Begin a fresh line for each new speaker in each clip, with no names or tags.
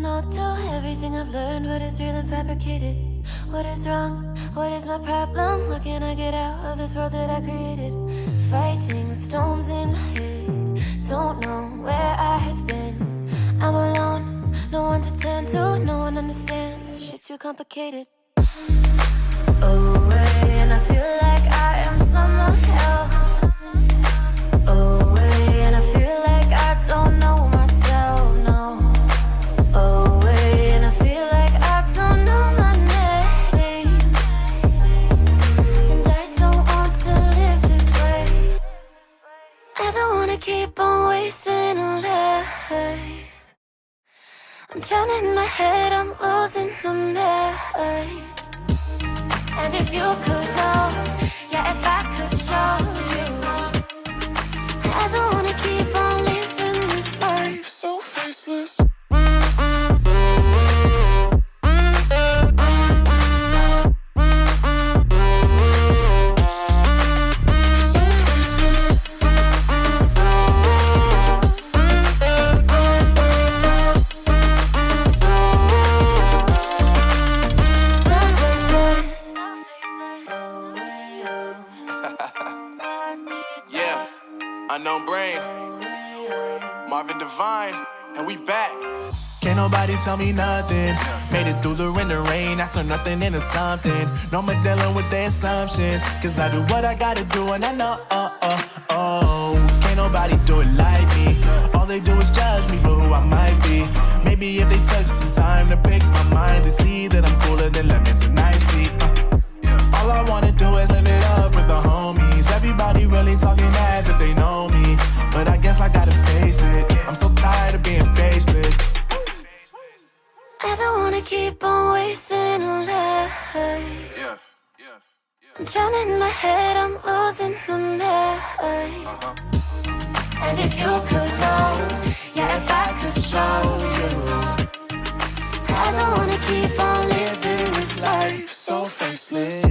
no to everything I've learned. What is real and fabricated? What is wrong? What is my problem? How can I get out of this world that I created? Fighting the storms in my head. Don't know where I have been. I'm alone, no one to turn to. No one understands, shit's too complicated. Away, and I feel like I am someone else. Away, and I feel like I don't know myself, no. Away, and I feel like I don't know my name. And I don't want to live this way. I don't wanna keep on wasting a life. I'm drowning in my head, I'm losing the mind. And if you could know, yeah, if I could show you, I don't wanna keep on living this life so faceless.
Unknown Brain, Marvin Devine, and we back.
Can't nobody tell me nothing. Made it through the rain and rain. I turned nothing into something. No more dealing with their assumptions. Cause I do what I gotta do and I know, can't nobody do it like me. All they do is judge me for who I might be. Maybe if they took some time to pick my mind, they see that I'm cooler than lemons and iced tea. All I wanna do is live it up with the homies. Everybody really talking as if they know me, but I guess I gotta face it. I'm so tired of being faceless.
I don't wanna keep on wasting a life. I'm drowning in my head, I'm losing the mind. And if you could know, yeah, if I could show you, I don't wanna keep on living this life so faceless.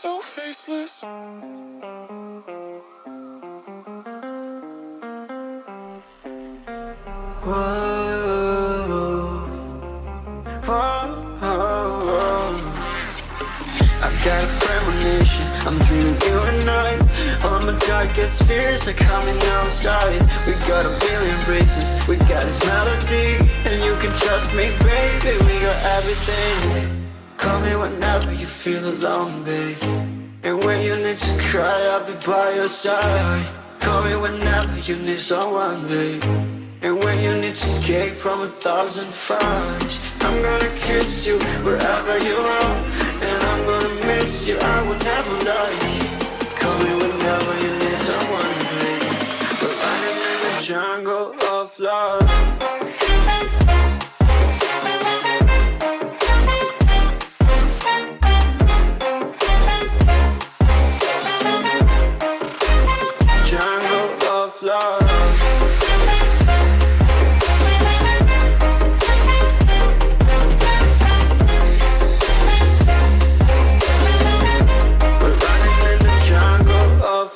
So faceless.
I've got a premonition, I'm dreaming you and I. All my darkest fears are coming outside. We got a billion races, we got this melody. And you can trust me, baby, we got everything. Call me whenever you feel alone, babe. And when you need to cry, I'll be by your side. Call me whenever you need someone, babe. And when you need to escape from 1,000 fires, I'm gonna kiss you wherever you are. And I'm gonna miss you, I will never lie. Call me whenever you need someone, babe. We're running in the jungle of love.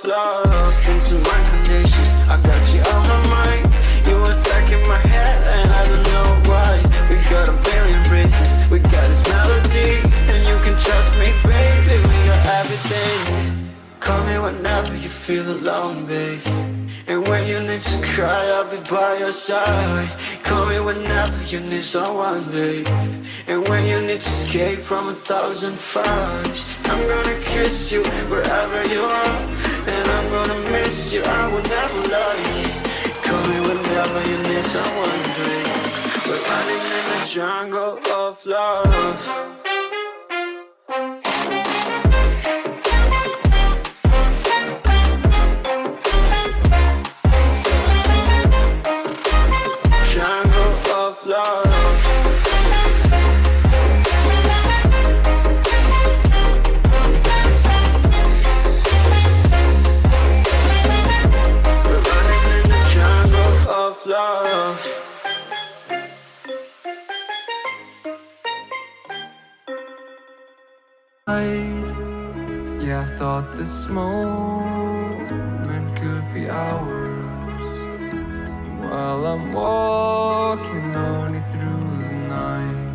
Listen to my conditions, I got you on my mind. You were stuck in my head and I don't know why. We got a billion races, we got this melody. And you can trust me, baby, we got everything. Call me whenever you feel alone, babe. And when you need to cry, I'll be by your side. Call me whenever you need someone, babe. And when you need to escape from 1,000 fires, I'm gonna kiss you wherever you are. And I'm gonna miss you, I will never lie. Call me whenever you need someone, babe. We're running in the jungle of love. Jungle of love. Yeah, I thought this moment could be ours, while I'm walking only through the night.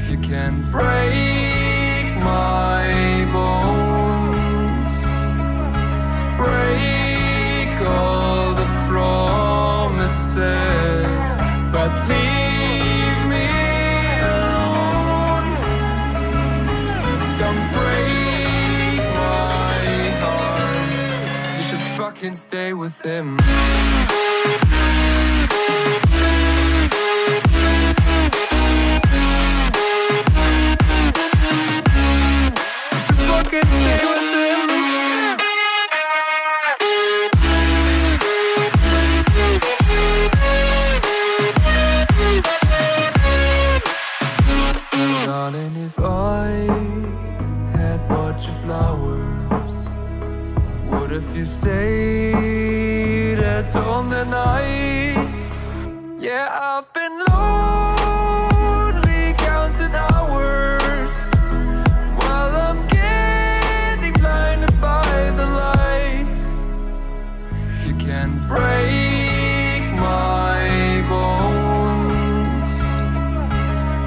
You can break my bones, break all the promises, but leave me alone. Don't break my heart. You should fucking stay with him. You should fucking stay with him. Darling, if I had bought you flowers, what if you stayed at home the night? Yeah, I've been lonely counting hours, while I'm getting blinded by the light. You can break my bones,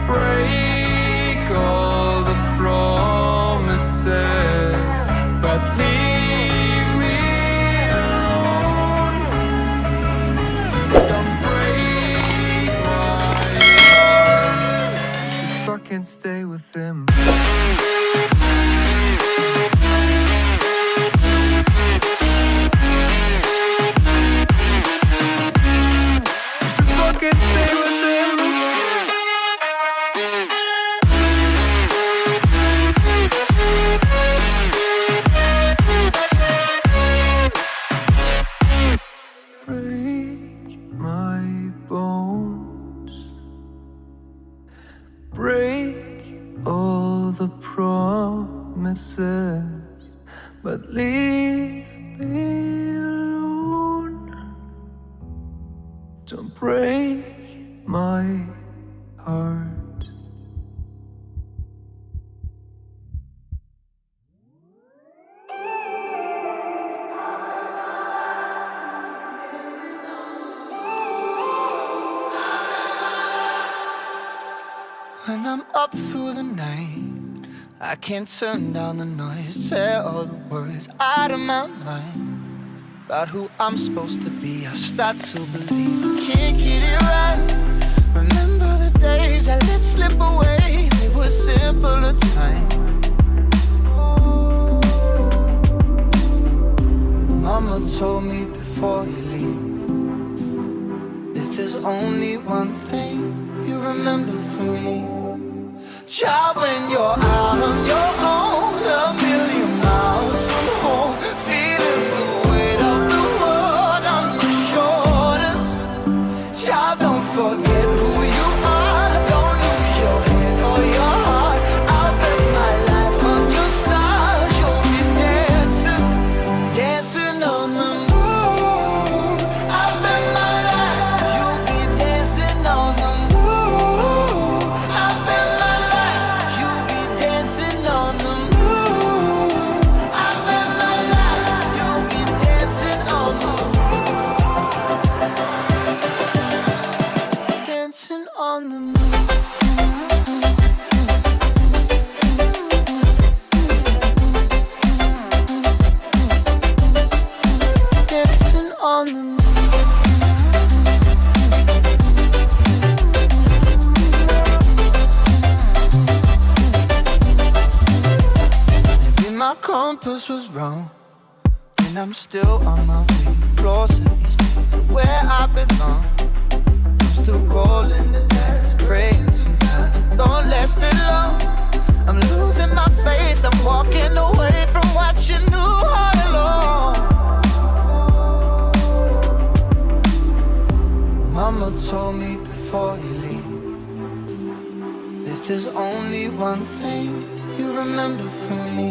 break all the promises, but leave me alone. Don't break my heart. You should fucking stay with him. You should fucking stay with him. Break my bones, break all the promises, but leave me alone. Don't break my heart.
When I'm up through the night, I can't turn down the noise, tear all the worries out of my mind about who I'm supposed to be. I start to believe I can't get it right. Remember the days I let slip away, they were simpler times. Mama told me before you leave, if there's only one thing you remember from me, child, when you're out on your own, a million miles from home, feeling the weight of the world on your shoulders. Child, don't forget who you are, don't lose your head or your heart. I'll bet my life on your stars, you'll be dancing, dancing on the moon. I'll bet my life, you'll be dancing on the moon. I'll bet my life, you'll be dancing on the moon. I'll bet my life, you'll be dancing on the moon. Dancing on the moon. Dancing on the moon. Maybe my compass was wrong, and I'm still on my way closer each day to where I belong. I'm still rolling the dice, praying sometimes it don't last that long. I'm losing my faith, I'm walking away from what you knew all along. Mama told me before you leave, if there's only one thing you remember from me,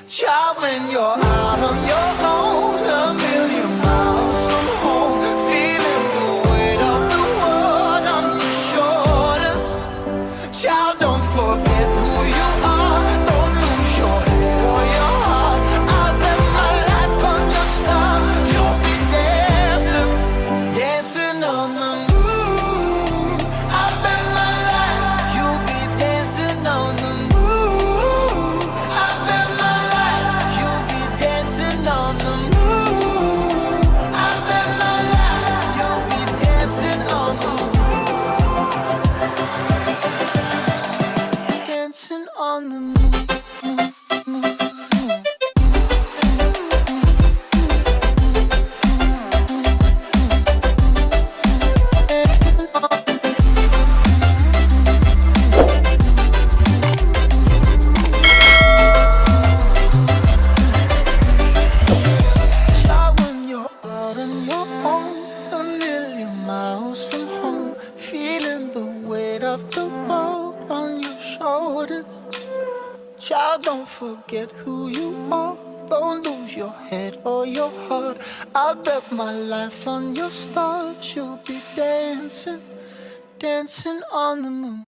child, when you're out on your own, a million miles from home, feeling the weight of the world on your shoulders. Child, don't forget who you are, weight of the world on your shoulders. Child, don't forget who you are. Don't lose your head or your heart. I bet my life on your stars. You'll be dancing, dancing on the moon.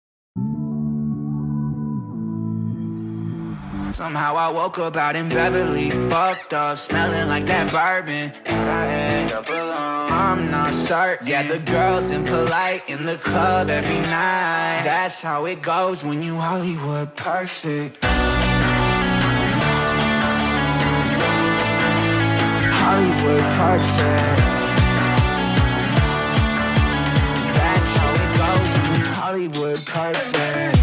Somehow I woke up out in Beverly, fucked up, smelling like that bourbon, and I end up alone. I'm not certain. Yeah, the girls impolite in the club every night. That's how it goes when you Hollywood perfect. Hollywood perfect. That's how it goes when you Hollywood perfect.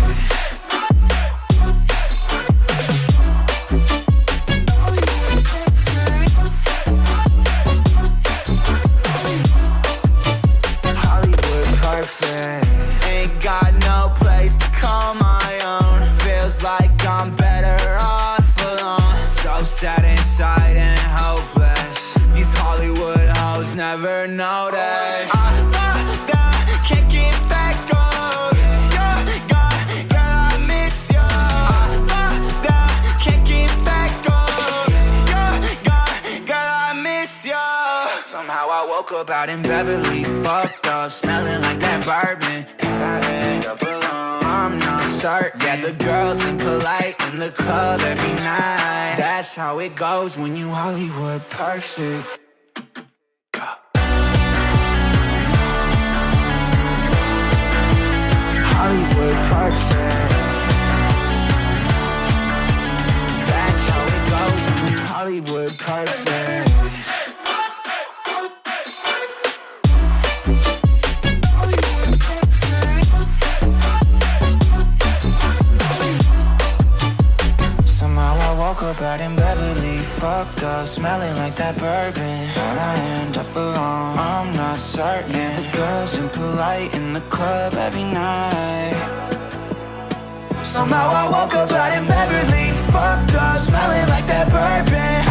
Ain't got no place to call my own. Feels like I'm better off alone. So sad inside and hopeless. These Hollywood hoes never notice. Can't get back on. You're gone, girl, I miss you. Can't get back on. You're gone, girl, I miss you. Somehow I woke up out in Beverly, fucked up, smelling like that bourbon, and I end up alone. I'm not certain. Yeah, the girls impolite in the club every night. That's how it goes when you Hollywood perfect. Hollywood perfect. That's how it goes when you Hollywood perfect. Woke up out in Beverly, fucked up, smelling like that bourbon, how'd I end up alone? I'm not certain. Yeah, the girls impolite in the club every night. Somehow I woke up out in Beverly, fucked up, smelling like that bourbon,